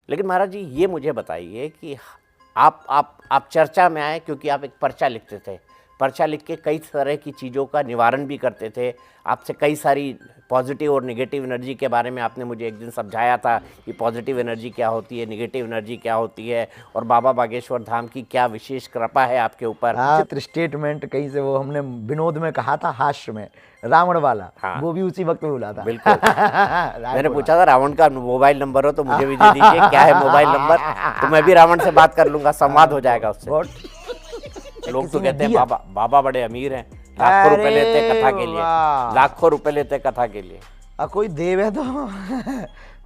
लेकिन महाराज जी ये मुझे बताइए कि आप चर्चा में आए क्योंकि आप एक पर्चा लिखते थे। पर्चा लिख के कई तरह की चीज़ों का निवारण भी करते थे। आपसे कई सारी पॉजिटिव और नेगेटिव एनर्जी के बारे में आपने मुझे एक दिन समझाया था कि पॉजिटिव एनर्जी क्या होती है, नेगेटिव एनर्जी क्या होती है, और बाबा बागेश्वर धाम की क्या विशेष कृपा है आपके ऊपर। चित्र स्टेटमेंट कहीं से वो हमने विनोद में कहा था, हास्य में, रावण वाला। हाँ। वो भी उसी वक्त में बोला था। बिल्कुल। मैंने पूछा था रावण का मोबाइल नंबर हो तो मुझे भी दे दीजिए, क्या है मोबाइल नंबर, तो मैं भी रावण से बात कर लूंगा, संवाद हो जाएगा उससे। लोग तो कहते हैं बाबा बड़े अमीर हैं, लाखों रुपए लेते हैं कथा के लिए, लाखों रुपए लेते हैं कथा के लिए। कोई देव है तो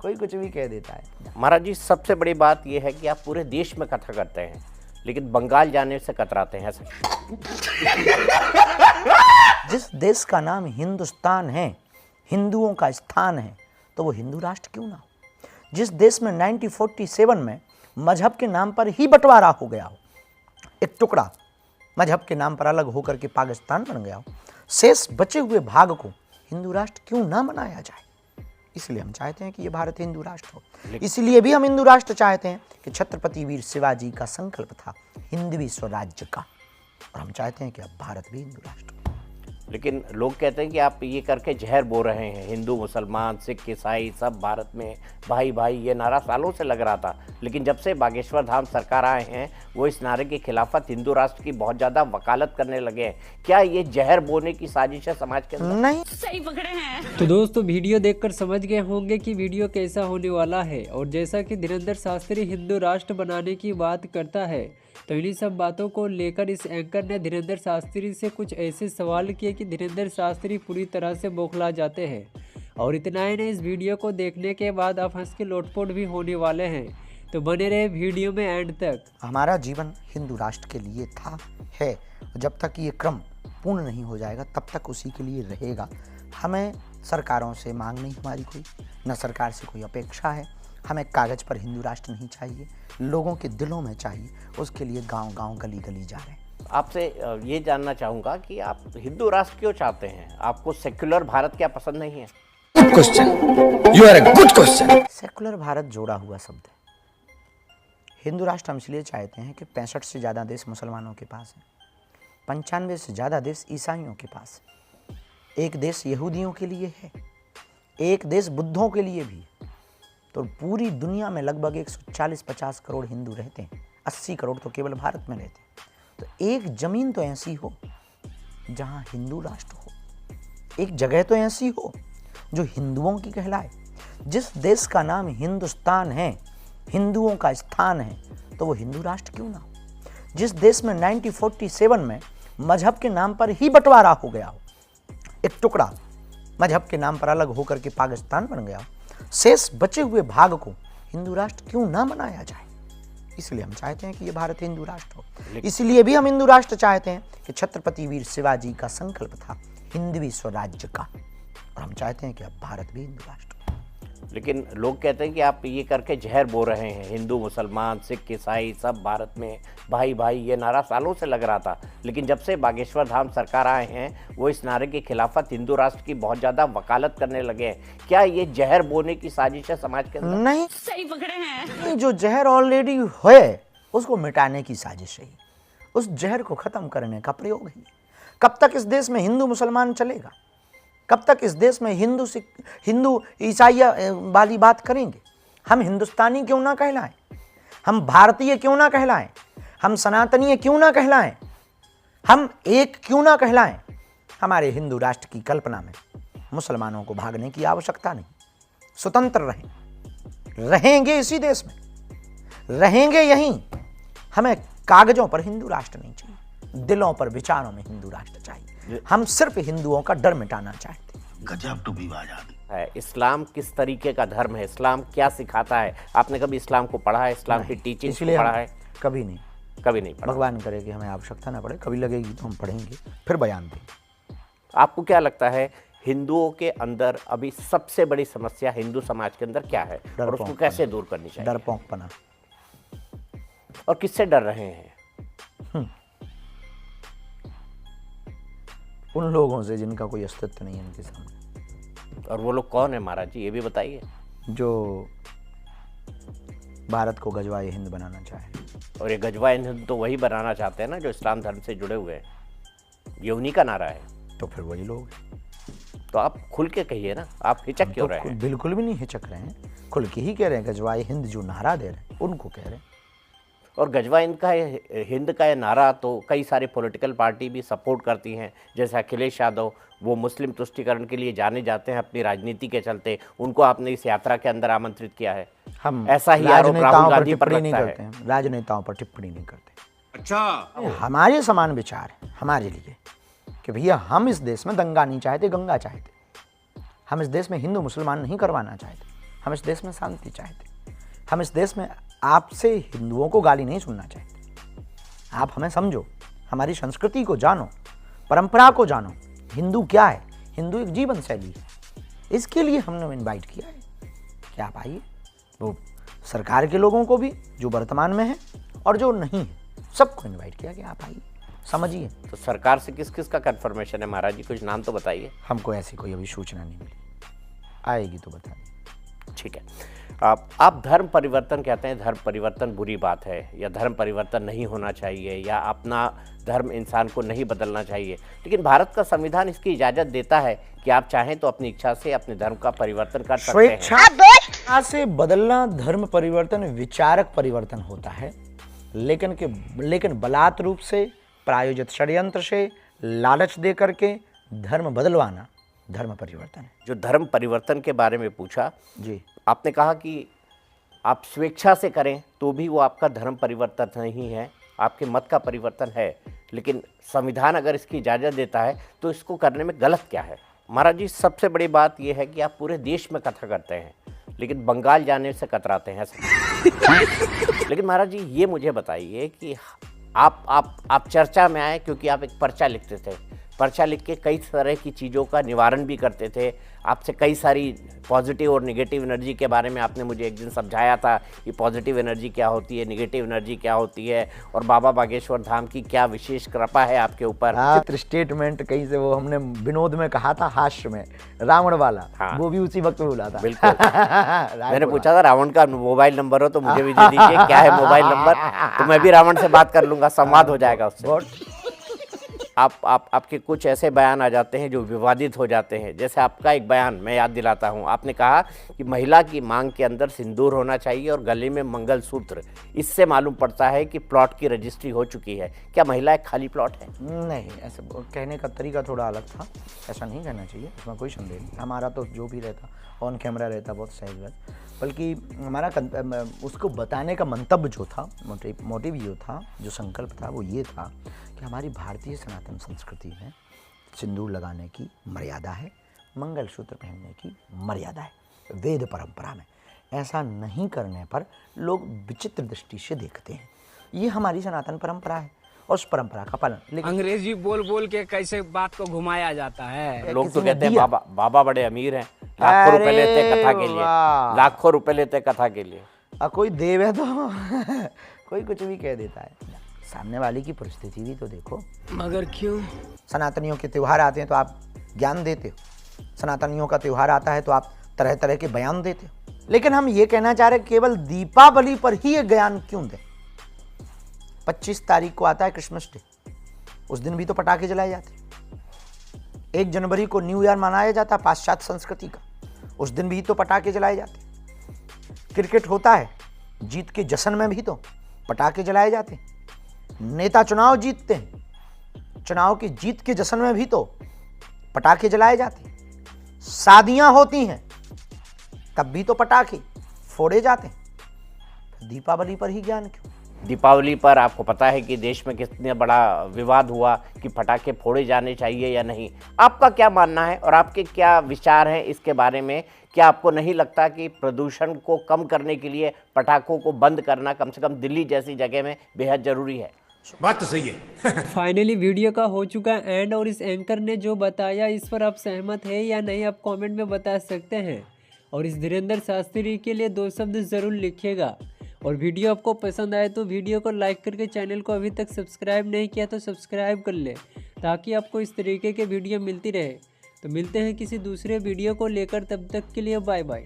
कोई कुछ भी कह देता है। महाराज जी सबसे बड़ी बात यह है कि आप पूरे देश में कथा करते हैं लेकिन बंगाल जाने से कतराते हैं, ऐसा? जिस देश का नाम हिंदुस्तान है, हिंदुओं का स्थान है, तो वो हिंदू राष्ट्र क्यों ना हो। जिस देश में 1947 में मजहब के नाम पर ही बंटवारा हो गया हो, एक टुकड़ा मजहब के नाम पर अलग होकर के पाकिस्तान बन गया हो, शेष बचे हुए भाग को हिंदू राष्ट्र क्यों ना बनाया जाए। इसलिए हम चाहते हैं कि ये भारत हिंदू राष्ट्र हो। इसलिए भी हम हिंदू राष्ट्र चाहते हैं कि छत्रपति वीर शिवाजी का संकल्प था हिंदवी स्वराज्य का, और हम चाहते हैं कि अब भारत भी हिंदू राष्ट्र हो। लेकिन लोग कहते हैं कि आप ये करके जहर बो रहे हैं। हिंदू मुसलमान सिख ईसाई सब भारत में भाई भाई, ये नारा सालों से लग रहा था, लेकिन जब से बागेश्वर धाम सरकार आए हैं वो इस नारे की खिलाफत हिंदू राष्ट्र की बहुत ज़्यादा वकालत करने लगे हैं। क्या ये जहर बोने की साजिश है समाज के अंदर? नहीं, सही पकड़े हैं। तो दोस्तों वीडियो देखकर समझ गए होंगे कि वीडियो कैसा होने वाला है। और जैसा कि धीरेन्द्र शास्त्री हिंदू राष्ट्र बनाने की बात करता है, तो इन्हीं सब बातों को लेकर इस एंकर ने धीरेन्द्र शास्त्री से कुछ ऐसे सवाल किए कि धीरेन्द्र शास्त्री पूरी तरह से बौखला जाते हैं। और इतना ही नहीं, इस वीडियो को देखने के बाद आप हंस के लोटपोट भी होने वाले हैं। तो बने रहे वीडियो में एंड तक। हमारा जीवन हिंदू राष्ट्र के लिए था, है, जब तक ये क्रम पूर्ण नहीं हो जाएगा तब तक उसी के लिए रहेगा। हमें सरकारों से मांग नहीं हमारी कोई, न सरकार से कोई अपेक्षा है। हमें कागज़ पर हिंदू राष्ट्र नहीं चाहिए, लोगों के दिलों में चाहिए। उसके लिए गांव-गांव गली-गली जा रहे हैं। आपसे ये जानना चाहूँगा कि आप हिंदू राष्ट्र क्यों चाहते हैं? आपको सेक्युलर भारत क्या पसंद नहीं है? Good question, you are a good question. Secular Bharat जोड़ा हुआ शब्द है। हिंदू राष्ट्र हम इसलिए चाहते हैं कि 65 से ज़्यादा देश मुसलमानों के पास है, 95 से ज़्यादा देश ईसाइयों के पास है, एक देश यहूदियों के लिए है, एक देश बुद्धों के लिए भी है। तो पूरी दुनिया में लगभग 140-50 करोड़ हिंदू रहते हैं, 80 करोड़ तो केवल भारत में रहते हैं। तो एक ज़मीन तो ऐसी हो जहाँ हिंदू राष्ट्र हो, एक जगह तो ऐसी हो जो हिंदुओं की कहलाए। जिस देश का नाम हिंदुस्तान है, हिंदुओं का स्थान है, तो वो हिंदू राष्ट्र क्यों ना हो। जिस देश में 1947 में मजहब के नाम पर ही बंटवारा हो गया हो, एक टुकड़ा मजहब के नाम पर अलग होकर के पाकिस्तान बन गया हो, शेष बचे हुए भाग को हिंदू राष्ट्र क्यों ना बनाया जाए। इसलिए हम चाहते हैं कि ये भारत हिंदू राष्ट्र हो। इसलिए भी हम हिंदू राष्ट्र चाहते हैं कि छत्रपति वीर शिवाजी का संकल्प था हिंदवी स्वराज्य का, और हम चाहते हैं कि अब भारत भी हिंदू राष्ट्र हो। लेकिन लोग कहते हैं कि आप ये करके जहर बो रहे हैं। हिंदू मुसलमान सिख ईसाई सब भारत में भाई भाई, ये नारा सालों से लग रहा था, लेकिन जब से बागेश्वर धाम सरकार आए हैं वो इस नारे की खिलाफत हिंदू राष्ट्र की बहुत ज़्यादा वकालत करने लगे हैं। क्या ये जहर बोने की साजिश है समाज के अंदर? नहीं, सही पकड़े हैं। जो जहर ऑलरेडी है उसको मिटाने की साजिश है, उस जहर को खत्म करने का प्रयोग है। कब तक इस देश में हिंदू मुसलमान चलेगा? कब तक इस देश में हिंदू ईसाई वाली बात करेंगे? हम हिंदुस्तानी क्यों ना कहलाएं, हम भारतीय क्यों ना कहलाएं, हम सनातनीय क्यों ना कहलाएं, हम एक क्यों ना कहलाएं। हमारे हिंदू राष्ट्र की कल्पना में मुसलमानों को भागने की आवश्यकता नहीं, स्वतंत्र रहेंगे इसी देश में, रहेंगे यहीं। हमें कागजों पर हिंदू राष्ट्र नहीं चाहिए, दिलों पर विचारों में हिंदू राष्ट्र चाहिए। हम सिर्फ हिंदुओं का डर मिटाना चाहते हैं। गजब टू बी आजादी है। इस्लाम किस तरीके का धर्म है? इस्लाम क्या सिखाता है? आपने कभी इस्लाम को पढ़ा है? इस्लाम की टीचिंग पढ़ा है? कभी नहीं, कभी नहीं पढ़ा। भगवान करे कि हमें आवश्यकता ना पड़े, कभी लगेगी तो हम पढ़ेंगे, फिर बयान देंगे। आपको क्या लगता है हिंदुओं के अंदर अभी सबसे बड़ी समस्या हिंदू समाज के अंदर क्या है और उसको कैसे दूर करनी चाहिए? डरपोकपना। और किससे डर रहे हैं? उन लोगों से जिनका कोई अस्तित्व नहीं है इनके सामने। और वो लोग कौन है महाराज जी, ये भी बताइए। जो भारत को गजवाए हिंद बनाना चाह रहे हैं। और ये गजवाए हिंद तो वही बनाना चाहते हैं ना जो इस्लाम धर्म से जुड़े हुए हैं, ये उन्हीं का नारा है। तो फिर वही लोग, तो आप खुल के कहिए ना, आप हिचक क्यों रहे हैं? बिल्कुल भी नहीं हिचक रहे हैं, खुल के ही कह रहे हैं। गजवाए हिंद जो नारा दे रहे हैं उनको कह रहे हैं। और गजवाए हिंद का ये नारा तो कई सारी पॉलिटिकल पार्टी भी सपोर्ट करती हैं, जैसे अखिलेश यादव, वो मुस्लिम तुष्टीकरण के लिए जाने जाते हैं अपनी राजनीति के चलते, उनको आपने इस यात्रा के अंदर आमंत्रित किया है। हम ऐसा ही आरोप राहुल गांधी पर नहीं लगता करते हैं, राजनेताओं पर टिप्पणी नहीं करते। अच्छा, हमारे समान विचार है हमारे लिए कि भैया हम इस देश में दंगा नहीं चाहते, गंगा चाहते। हम इस देश में हिंदू मुसलमान नहीं करवाना चाहते, हम इस देश में शांति चाहते। हम इस देश में आपसे हिंदुओं को गाली नहीं सुनना चाहते। आप हमें समझो, हमारी संस्कृति को जानो, परंपरा को जानो। हिंदू क्या है? हिंदू एक जीवन शैली है। इसके लिए हमने इनवाइट किया है कि आप आइए। वो सरकार के लोगों को भी जो वर्तमान में है और जो नहीं है, सबको इनवाइट किया कि आप आइए, समझिए। तो सरकार से किस किस का कंफर्मेशन है महाराज जी, कुछ नाम तो बताइए। हमको ऐसी कोई अभी सूचना नहीं मिली, आएगी तो बता देंगे। ठीक है, आप धर्म परिवर्तन कहते हैं, धर्म परिवर्तन बुरी बात है या धर्म परिवर्तन नहीं होना चाहिए या अपना धर्म इंसान को नहीं बदलना चाहिए, लेकिन भारत का संविधान इसकी इजाज़त देता है कि आप चाहें तो अपनी इच्छा से अपने धर्म का परिवर्तन कर सकते हैं। स्वेच्छा से बदलना धर्म परिवर्तन विचारक परिवर्तन होता है, लेकिन बलात् रूप से, प्रायोजित षड्यंत्र से, लालच दे करके धर्म बदलवाना धर्म परिवर्तन है। जो धर्म परिवर्तन के बारे में पूछा जी, आपने कहा कि आप स्वेच्छा से करें तो भी वो आपका धर्म परिवर्तन नहीं है, आपके मत का परिवर्तन है, लेकिन संविधान अगर इसकी इजाज़त देता है तो इसको करने में गलत क्या है? महाराज जी, सबसे बड़ी बात यह है कि आप पूरे देश में कथा करते हैं लेकिन बंगाल जाने से कतराते हैं। लेकिन महाराज जी ये मुझे बताइए कि आप चर्चा में आए क्योंकि आप एक पर्चा लिखते थे, पर्चा लिख के कई तरह की चीज़ों का निवारण भी करते थे। आपसे कई सारी पॉजिटिव और नेगेटिव एनर्जी के बारे में आपने मुझे एक दिन समझाया था कि पॉजिटिव एनर्जी क्या होती है, नेगेटिव एनर्जी क्या होती है, और बाबा बागेश्वर धाम की क्या विशेष कृपा है आपके ऊपर। चित्र स्टेटमेंट कहीं से वो हमने विनोद में कहा था, हास्य में, रावण वाला। हाँ। वो भी उसी वक्त बोला था। बिल्कुल। मैंने पूछा था रावण का मोबाइल नंबर हो तो मुझे भी दे दीजिए, क्या है मोबाइल नंबर, तो मैं भी रावण से बात कर लूँगा, संवाद हो जाएगा उससे। आपके कुछ ऐसे बयान आ जाते हैं जो विवादित हो जाते हैं, जैसे आपका एक बयान मैं याद दिलाता हूं। आपने कहा कि महिला की मांग के अंदर सिंदूर होना चाहिए और गले में मंगलसूत्र, इससे मालूम पड़ता है कि प्लॉट की रजिस्ट्री हो चुकी है। क्या महिला एक खाली प्लॉट है? नहीं, ऐसे कहने का तरीका थोड़ा अलग था, ऐसा नहीं कहना चाहिए, इसमें कोई संदेह नहीं। हमारा तो जो भी रहता ऑन कैमरा रहता बहुत सही बात, बल्कि हमारा उसको बताने का मंतव्य जो था, मोटिव जो था, जो संकल्प था, वो ये था कि हमारी भारतीय सनातन संस्कृति में सिंदूर लगाने की मर्यादा है, मंगलसूत्र पहनने की मर्यादा है। वेद परंपरा में ऐसा नहीं करने पर लोग विचित्र दृष्टि से देखते हैं। ये हमारी सनातन परंपरा है और उस परंपरा का पालन। लेकिन अंग्रेजी बोल बोल के कैसे बात को घुमाया जाता है। लोग तो कहते हैं बाबा बड़े अमीर हैं, लाखों रुपए लेते हैं कथा के लिए, लाखों रुपए लेते हैं कथा के लिए। कोई देव है तो कोई कुछ भी कह देता है। सामने वाले की परिस्थिति भी तो देखो। मगर क्यों? सनातनियों के त्यौहार आते हैं तो आप ज्ञान देते हो, सनातनियों का त्यौहार आता है तो आप तरह तरह के बयान देते हो, लेकिन हम ये कहना चाह रहे हैं केवल दीपावली पर ही ये ज्ञान क्यों दें? 25 तारीख को आता है क्रिसमस डे, उस दिन भी तो पटाखे जलाए जाते। 1 जनवरी को न्यू ईयर मनाया जाता है पाश्चात्य संस्कृति का, उस दिन भी तो पटाखे जलाए जाते। क्रिकेट होता है, जीत के जश्न में भी तो पटाखे जलाए जाते। नेता चुनाव जीतते हैं, चुनाव की जीत के जश्न में भी तो पटाखे जलाए जाते। शादियां होती हैं तब भी तो पटाखे फोड़े जाते हैं। दीपावली पर ही ज्ञान क्यों? दीपावली पर आपको पता है कि देश में कितने बड़ा विवाद हुआ कि पटाखे फोड़े जाने चाहिए या नहीं। आपका क्या मानना है और आपके क्या विचार हैं इसके बारे में? क्या आपको नहीं लगता कि प्रदूषण को कम करने के लिए पटाखों को बंद करना कम से कम दिल्ली जैसी जगह में बेहद ज़रूरी है? बात तो सही है। फाइनली वीडियो का हो चुका एंड, और इस एंकर ने जो बताया इस पर आप सहमत है या नहीं आप कमेंट में बता सकते हैं। और इस धीरेंद्र शास्त्री के लिए 2 शब्द ज़रूर लिखिएगा। और वीडियो आपको पसंद आए तो वीडियो को लाइक करके चैनल को अभी तक सब्सक्राइब नहीं किया तो सब्सक्राइब कर ले, ताकि आपको इस तरीके के वीडियो मिलती रहे। तो मिलते हैं किसी दूसरे वीडियो को लेकर, तब तक के लिए बाय बाय।